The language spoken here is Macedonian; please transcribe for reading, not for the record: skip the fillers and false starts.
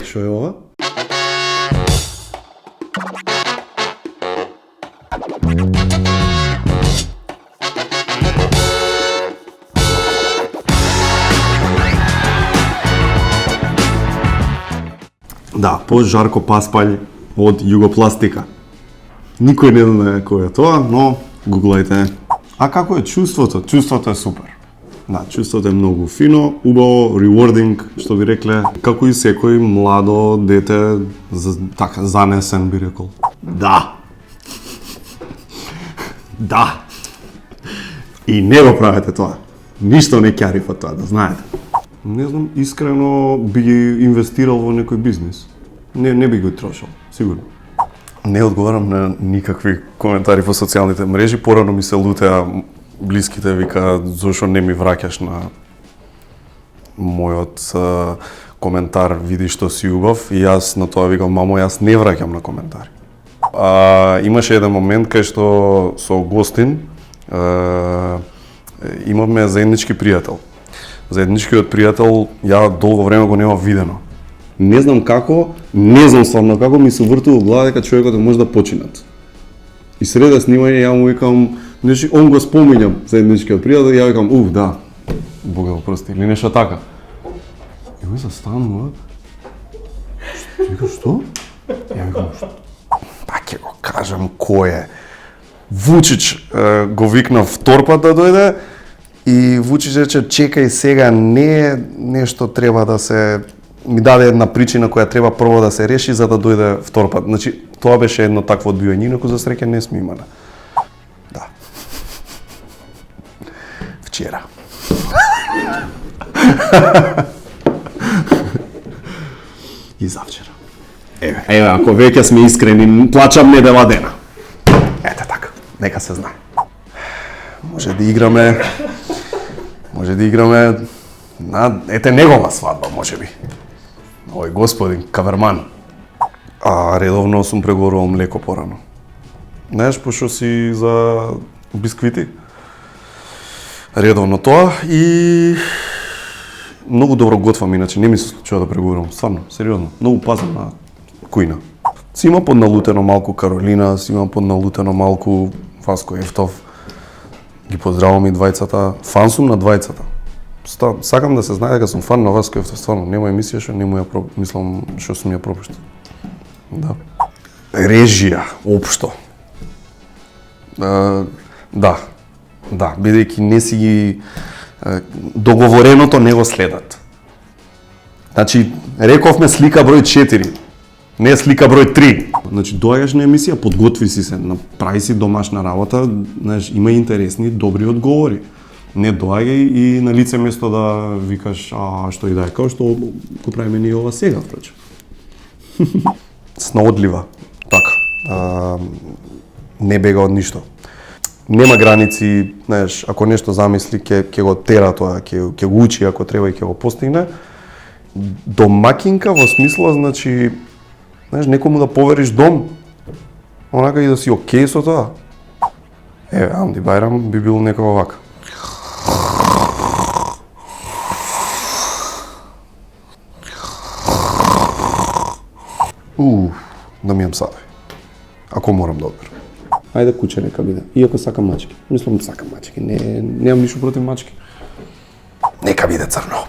Што е ова? Да, по-жарко паспалј од Југопластика. Никој не знае кој е тоа, но гуглајте. А како е чувството? Чувството е супер. Да, чувството е многу фино, убаво, rewarding, што би рекле, како и секој младо дете, така, занесен би рекол. Да. Да. И не го правете тоа. Ништо не ќари по тоа, да знаете. Не знам, искрено би ги инвестирал во некој бизнис. Не би го трошал, сигурно. Не одговарам на никакви коментари по социјалните мрежи, порано ми се лутеа блиските, вика, зошто не ми враќаш на мојот коментар, види што си убав, и јас на тоа викам, мамо, јас не враќам на коментари. Имаше еден момент кај што со Гостин имавме заеднички пријател. Заедничкиот пријател ја долго време го нема видено. Не знам како, не знам стварно како ми се вртува во глава дека човекот може да починат. И среда снимање ја му викам, нешто он го спомињам заедничкиот пријател, ја викам, да. Бога го прости, или нешто така. И ми се станува. Што? Ја викам, што? Па ќе го кажам кој е. Вучич го викна втор пат да дојде и Вучич рече, чекај сега, не нешто треба да се ми даде една причина која треба прво да се реши за да дојде втор пат. Значи, тоа беше едно такво одбијање, инаку за среќа не сме имале. Да. Вчера. И завчера. Еве, ако веќе сме искрени, плачам недела дена. Ете така, нека се знае. Може да играме на негова свадба, можеби. Ој господин, каверман. Редовно сум преговорувал млеко порано. Знаеш, пошто си за бисквити. Редовно тоа и многу добро готвам, иначе не ми се случува да преговорувам, стварно, сериозно. Многу пазам на кујна. Си има подналутено малку Каролина, си има подналутено малку Васко Ефтов. Ги поздравувам и двајцата. Фан сум на двајцата. Сакам да се знае дека сум фан на Васко Ефтов, стварно. Нема емисија што нему ја мислам што сум ја пропуштил. Да. Режија, општо. Да, бидејќи не си ги договореното не го следат. Значи, рековме слика број 4, не слика број 3. Значи, доаѓаш на емисија, подготви си се, направи си домашна работа, знаеш, има интересни, добри одговори. Не доаѓај и на лице место да викаш, што и да е, као што го правиме ние ова сега, впрочем. Снаодлива, така. Не бега од ништо. Нема граници, знаеш, ако нешто замисли, ќе го тера тоа, ќе го учи ако треба и ќе го постигне. Домакинка во смисла, значи, знаеш, некому да повериш дом, онака и да си окей со тоа. Еве, Амди Бајрам би бил некој овака. Да ми јам саде. Ако морам да одберам. Ајде куче нека биде. Иако сакам мачки. Мислам сакам мачки. Немам ништо против мачки. Нека биде црно.